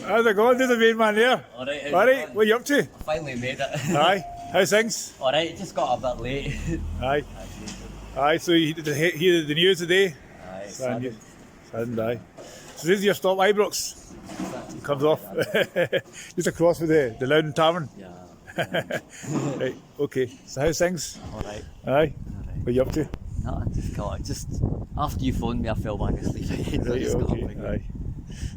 How's it going? There's the main man there. Alright, Alright, what are you up to? I finally made it. Aye. How's things? Alright, it just got a bit late. Aye. Aye, so you hear the news today? Aye, Saddened, aye. So this is your stop, Ibrox. It comes off. Just across with the Loudon Tavern. Yeah. Right, okay. So how's things? Alright. Aye. What are you up to? No, just after you phoned me, I fell back asleep. Right, okay. Aye.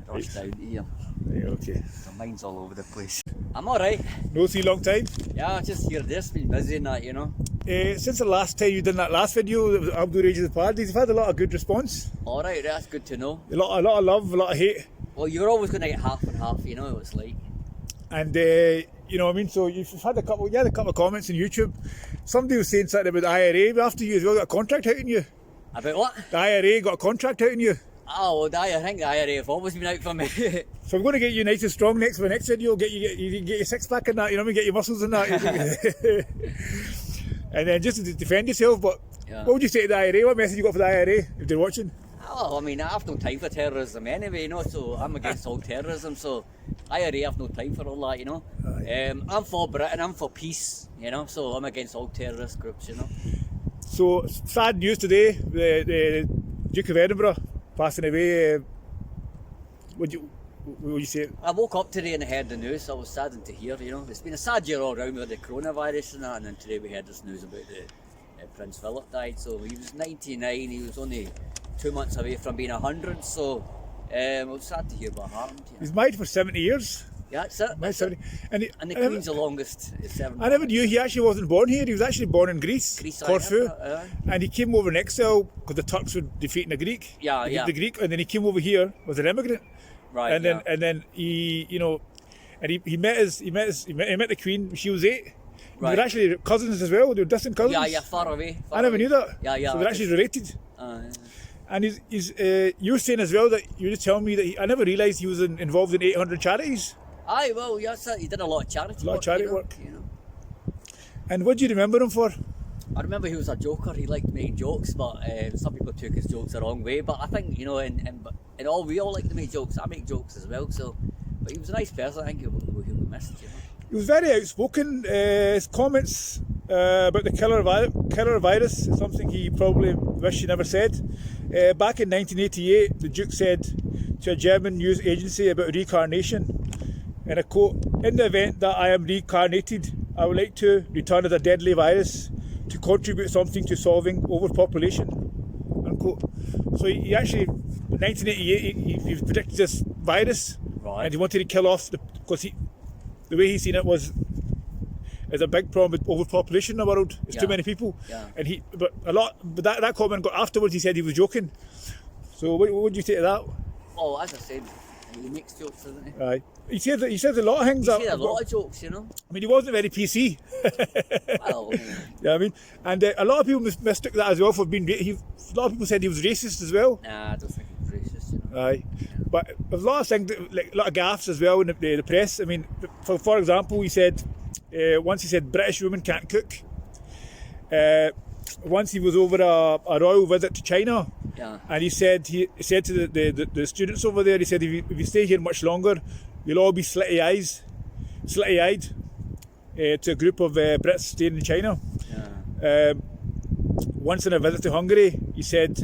Rushed down here. Right, okay. So mine's all over the place. I'm alright. No see long time? Yeah, just here this, been busy and that, you know. Since the last time you did that last video, that was Abdul Rages the Parties, you've had a lot of good response. Alright, that's good to know. A lot of love, a lot of hate. Well, you're always going to get half and half, you know what it's like. And you know what I mean, so you've had a couple of comments on YouTube. Somebody was saying something about the IRA after you as well got a contract out on you. About what? The IRA got a contract out on you. Oh, well, I think the IRA have always been out for me. So I'm going to get you nice and strong next for the next video. Get your six pack and that, you know what I mean, get your muscles and that. And then just to defend yourself. But Yeah. What would you say to the IRA? What message you got for the IRA if they're watching? Oh, I mean, I have no time for terrorism anyway, you know, so I'm against all terrorism, so IRA have no time for all that, you know. I'm for Britain, I'm for peace, you know, so I'm against all terrorist groups, you know. So sad news today, the Duke of Edinburgh passing away. Would you say? I woke up today and I heard the news, I was saddened to hear, you know. It's been a sad year all round with the coronavirus and that, and then today we heard this news about the Prince Philip died, so he was 99, he was only 2 months away from being 100, so it was sad to hear what happened. You know. He's married for 70 years. Yeah, that's it. Married 70. And the Queen's the longest. I never knew he actually wasn't born here. He was actually born in Greece, Corfu. And he came over in exile because the Turks were defeating the Greek. The Greek, and then he came over here as an immigrant. Right. And then he, you know, and he met the Queen. She was 8. Right. They were actually cousins as well. They were distant cousins. Yeah, far away. I never knew that. Yeah. So they're actually related. And you were saying as well that you were just telling me that I never realised he was involved in 800 charities. Aye, well, yes, he did a lot of charity work. You know. And what do you remember him for? I remember he was a joker. He liked making jokes, but some people took his jokes the wrong way. But I think, you know, in all, we all like to make jokes. I make jokes as well. So, but he was a nice person. I think he'll be missed. You know. He was very outspoken. His comments about the killer virus is something he probably wished he never said. Back in 1988, the Duke said to a German news agency about reincarnation, and I quote, "In the event that I am reincarnated, I would like to return as a deadly virus to contribute something to solving overpopulation," unquote. So he actually, in 1988, he predicted this virus, right. And he wanted to kill off because the way he seen it was there's a big problem with overpopulation in the world. It's too many people. Yeah. And but that comment got afterwards. He said he was joking. So what would you say to that? Oh, as I said, he makes jokes, doesn't he? Aye. He said a lot of things. He said a lot of jokes, you know. I mean, he wasn't very PC. Well, yeah, I mean, and a lot of people mistook that as well for being. A lot of people said he was racist as well. Nah, I don't think he was racist. You know. Aye, but there's a lot of things, like a lot of gaffes as well in the press. I mean, for example, he said once he said British women can't cook. Once he was over a royal visit to China, and he said to the students over there, he said if you stay here much longer, you'll all be slitty-eyed to a group of Brits staying in China. Once in a visit to Hungary, he said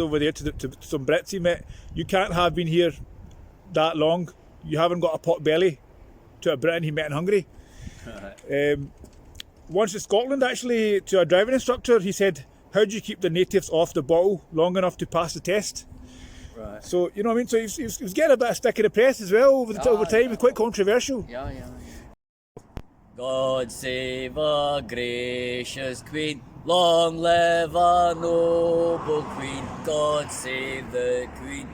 over there to some Brits he met, "You can't have been here that long. You haven't got a pot belly." To a Briton he met in Hungary. Once in Scotland, actually, to a driving instructor, he said, "How do you keep the natives off the bottle long enough to pass the test?" Right. So, you know what I mean? So he was getting a bit of stick in the press as well over time. It was quite controversial. Yeah. God save our gracious Queen, long live our noble Queen, God save the Queen.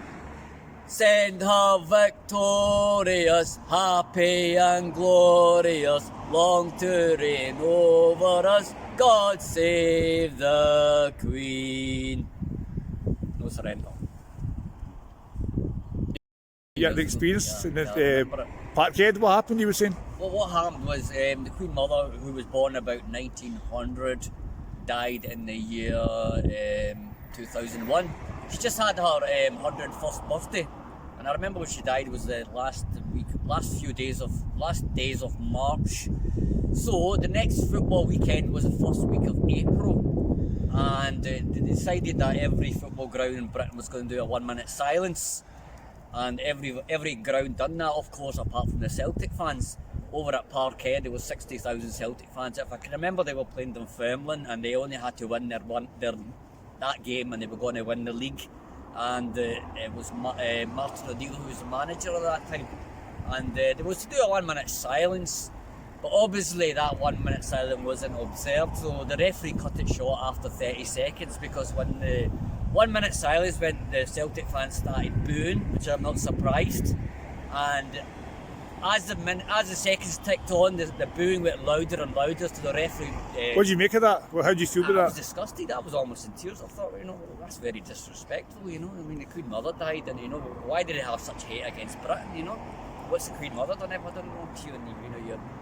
Send her victorious, happy and glorious, long to reign over us, God save the Queen. No surrender. Yeah, the experience in the Parkhead, what happened, you were saying? Well, what happened was the Queen Mother, who was born about 1900, died in the year 2001. She just had her 101st birthday, and And I remember when she died was the last days of March. So the next football weekend was the first week of April, and they decided that every football ground in Britain was going to do a 1 minute silence, and every ground done that, of course, apart from the Celtic fans. Over at Parkhead there was 60,000 Celtic fans. If I can remember, they were playing Dunfermline and they only had to win that game and they were going to win the league. And it was Martin O'Neill who was the manager at that time. And there was to do a 1 minute silence, but obviously that 1 minute silence wasn't observed, so the referee cut it short after 30 seconds, because when the 1 minute silence went, the Celtic fans started booing, which I'm not surprised. And as the seconds ticked on, the booing went louder and louder to the referee. What did you make of that? Well, how did you feel about I that? was disgusted. I was almost in tears. I thought, that's very disrespectful, I mean, the Queen Mother died, and, why did they have such hate against Britain, What's the Queen Mother done? I don't know.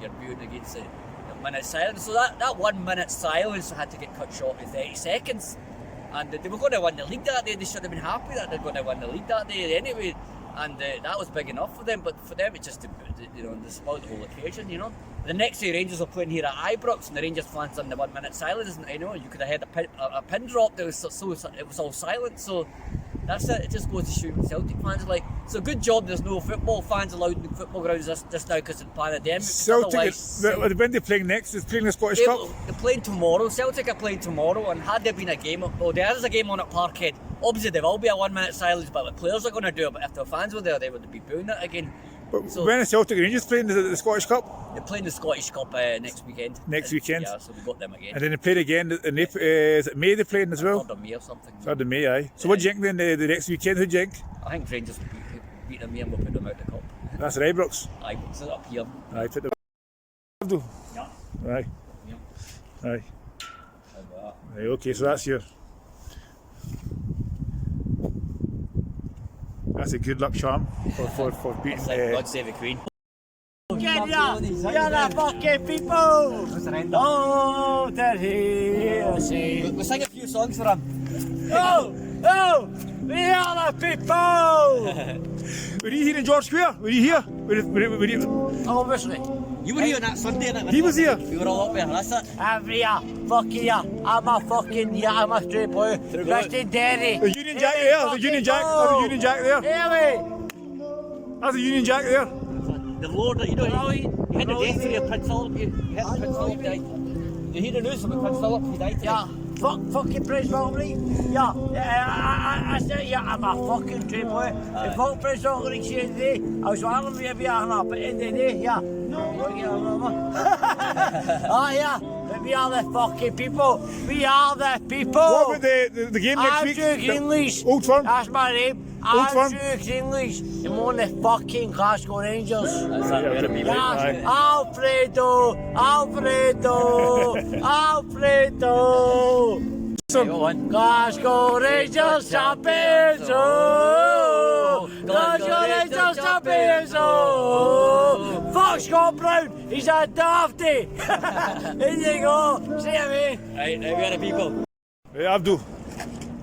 You're booing against the 1 minute silence. So that 1 minute silence had to get cut short in 30 seconds. And they were going to win the league that day. They should have been happy that they're going to win the league that day anyway. And that was big enough for them, but for them it just, they spoiled the whole occasion, The next day Rangers were playing here at Ibrox and the Rangers fans done the 1 minute silence, and you could have had a pin drop. It was all silent. So that's it. It just goes to show what Celtic fans are like. So good job there's no football fans allowed in the football grounds just now because of the pandemic. Celtic, when they're playing next, is playing the Scottish Cup? They're playing tomorrow. Celtic are playing tomorrow, and had there been a game, there is a game on at Parkhead. Obviously there will be a 1 minute silence, but the players are going to do it. But if the fans were there, they would be booing it again. But when are Celtic and Rangers playing the Scottish Cup? They're playing the Scottish Cup next weekend. Next weekend? Yeah, so we got them again. And then they play again in April, is it May they're playing as well? 3rd of May or something. 3rd of May, aye. So what do you think then the next weekend? Who do you think? I think Rangers will beat them here and we'll put them out the cup. That's at Ibrox? Ibrox is up here. Aye, put the Abdul? Yeah. Aye. Yeah. Aye. Aye, okay, so that's a good luck charm for beating God save the Queen. Get ya! You're the fucking people! Oh, they're here, see. We'll sing a few songs for him. Oh! We are the people! Were you here in George Square? Were you here? Were you? Obviously. You were here on that Sunday, innit? He was here. We were all up there, that's it. I'm here. Fuck yeah. I'm a straight boy. Christian Derry. The Union Jack there. The Union Jack. Oh, the Union Jack there. Anyway. That's the Union Jack there. The Lord, you had the death here, Prince Philip. You had Prince Philip died. You hear the news about Prince Philip? He died today. Yeah. Fucking Prince Philip. Yeah. I said, yeah, I'm a fucking straight boy. If fuck Prince Philip today, I was wondering if you'd be up, but in the day, yeah. Oh yeah, we are the fucking people. We are the people. What about the game next week? Andrew Greenleash. Old Firm. That's my name. Old Firm. Andrew Greenleash. I'm on the fucking Glasgow Rangers. That's that where we Yeah. Alfredo. Glasgow Rangers champions. Oh. Glasgow Rangers champions. Oh. Fuck Scott Brown. He's a dafty. There you go. See me. Right, we are the people. Hey, Abdul.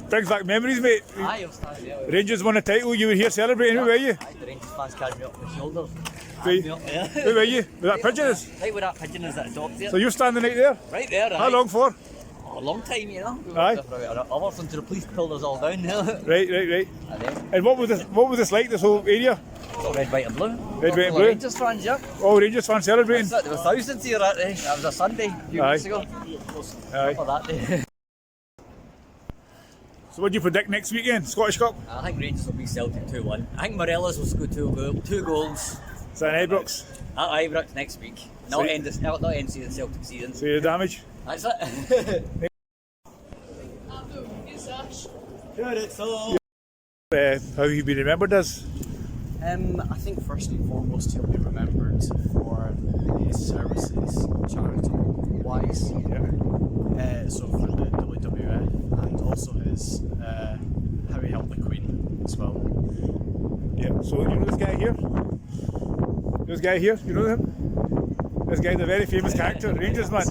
Brings back memories, mate. Aye, I was standing there. Rangers won a title. You were here celebrating. Who were you? Aye, the Rangers fans carried me up my shoulders. Wait, Me up there. who were you? Was that Pigeons? Right where that pigeon is at the top there. So you're standing right there? Right there, How long for? Oh, a long time, We were Aye. there for about an hour until the police pulled us all down there. Right. And then, And what was this like, this whole area? it's all red, white and blue. Red, white and Full of blue? Rangers fans, yeah. All Rangers fans celebrating? There were thousands here that day. That was a Sunday a few Aye. weeks ago. Aye. For that day. So what do you predict next weekend? Scottish Cup? I think Rangers will beat Celtic 2-1. I think Morelos will score two goals Is that in Ibrox? at Ibrox next week. Not end the Celtic season. So the damage? That's it. How have you been remembered as? I think first and foremost he'll be remembered for his services charitable wise. Yeah. So for the WWF and also his how he helped the Queen as well. Yeah. So you know this guy here? This guy here, you know him? This guy's a very famous character, Rangers man.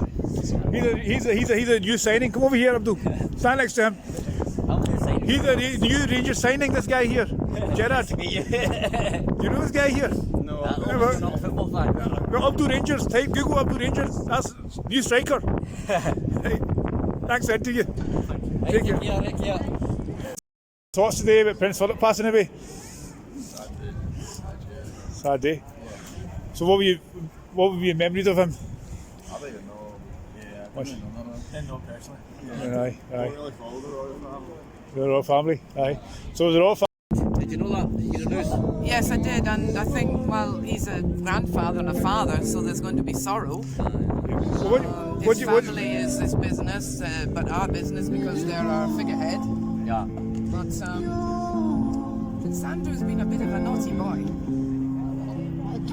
He's a new signing. Come over here, Abdul. Stand next to him. I'm going to sign He's the new Rangers signing, this guy here, Gerard. Do you know this guy here? No. I'm not a football fan. Well, Abdul Rangers, type Google Abdul Rangers, that's new striker. Right. Thanks then to you. Take care. Take care. Thoughts today about Prince Philip passing away? Sad day. So what were your memories of him? I don't even know. Yeah, I Much. don't even know. I didn't know personally. Aye, I aye. don't really follow the royal family. They're all family, aye. So they're all family. Did you know that? Did you hear the news? Yes, I did, and I think, well, he's a grandfather and a father, so there's going to be sorrow. So what His do you, family is his business, but our business because they're our figurehead. Yeah. But Prince Andrew's been a bit of a naughty boy.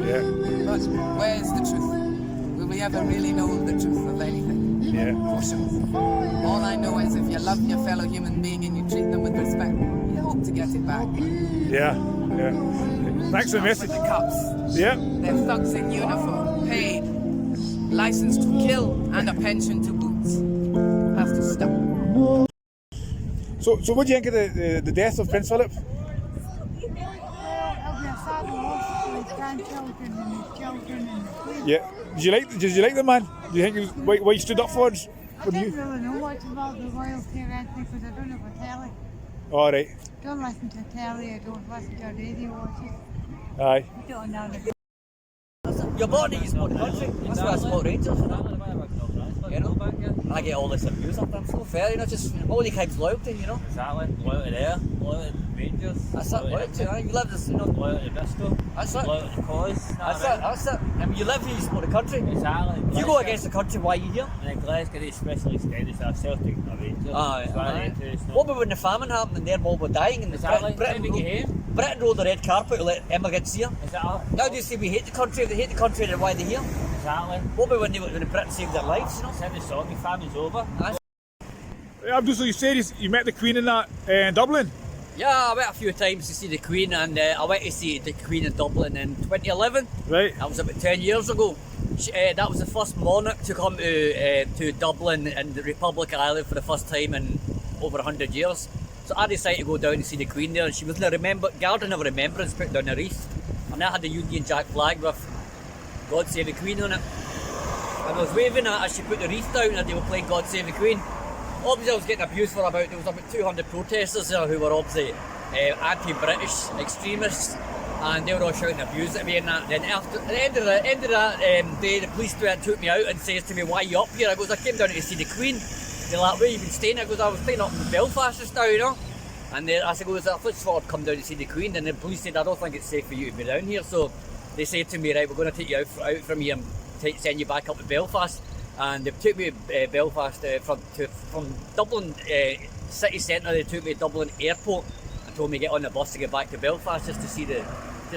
yeah, But where's the truth? Will we ever really know the truth of anything? yeah. For sure. All I know is if you love your fellow human being and you treat them with respect, you hope to get it back. Yeah, yeah. Thanks for the With message. the cops. Yeah. They're thugs in uniform, paid, license to kill, and a pension to boot. Has to stop. So what do you think of the death of Prince Philip? It'll be a sad loss for his grandchildren and his children and the Queen. Yeah. Did you like the man? Do you think he was, why he stood up for us? I What do don't you? really know much about the royalty or anything because I don't have a telly. All right. Don't listen to telly, I don't listen to radio watches. Aye. I don't know the You're born in the country. That's why I support Rangers. You know? I get all this abuse up there. I'm so fair, you know, just all you keeps loyalty, you know. Exactly. Loyalty there, loyalty to Rangers. That's it, loyalty, you know. You live this, you know. Loyalty to Bristol. That's it. Loyalty to cause. That's it. I mean, you live here, you support the country. Exactly. If you go against the country, why are you here? And then Glasgow especially status are Celtic or Rangers. Aye, So I aye. need to What about when the famine happened and their mob were dying and Exactly. Britain rolled the red carpet to let immigrants here? Exactly. Now do you see we hate the country? If they hate the country, then why are they here? Exactly. What about when the Britain saved their lives, you know? Said the song, the family's over. Abdul, so you said you met the Queen in that in Dublin. Yeah, I went a few times to see the Queen, and I went to see the Queen in Dublin in 2011. Right. That was about 10 years ago. That was the first monarch to come to Dublin and the Republic of Ireland for the first time in over 100 years. So I decided to go down and see the Queen there, and she was in a garden of remembrance put down a wreath. And I had the Union Jack flag with God Save the Queen on it. And I was waving at her as she put the wreath down and they were playing God Save the Queen. Obviously I was getting abused for there was about 200 protesters there who were obviously anti-British extremists, and they were all shouting abuse at me and that. Then at the end of that day, the police took me out and says to me, "Why are you up here?" I goes, "I came down to see the Queen." They're like, "Where you been staying?" I goes, "I was staying up in Belfast just now, you know." And I said, "I just thought I'd come down to see the Queen." And the police said, "I don't think it's safe for you to be down here." So they said to me, "Right, we're going to take you out from here and send you back up to Belfast." And they took me to Belfast from Dublin city centre. They took me to Dublin airport and told me to get on the bus to get back to Belfast just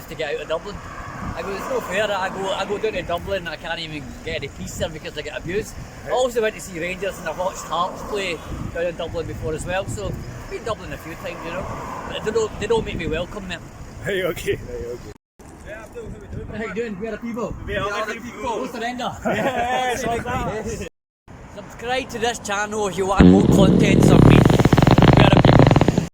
to get out of Dublin. I go, "It's no fair. I go down to Dublin and I can't even get any peace there because I get abused." I also went to see Rangers and I've watched Hearts play down in Dublin before as well. So I've been to Dublin a few times, you know. But they don't make me welcome there. Hey, okay. Hey, okay. How you doing? Where are people? Where are the people? No surrender. Yes, like that. Subscribe to this channel if you want more content of me.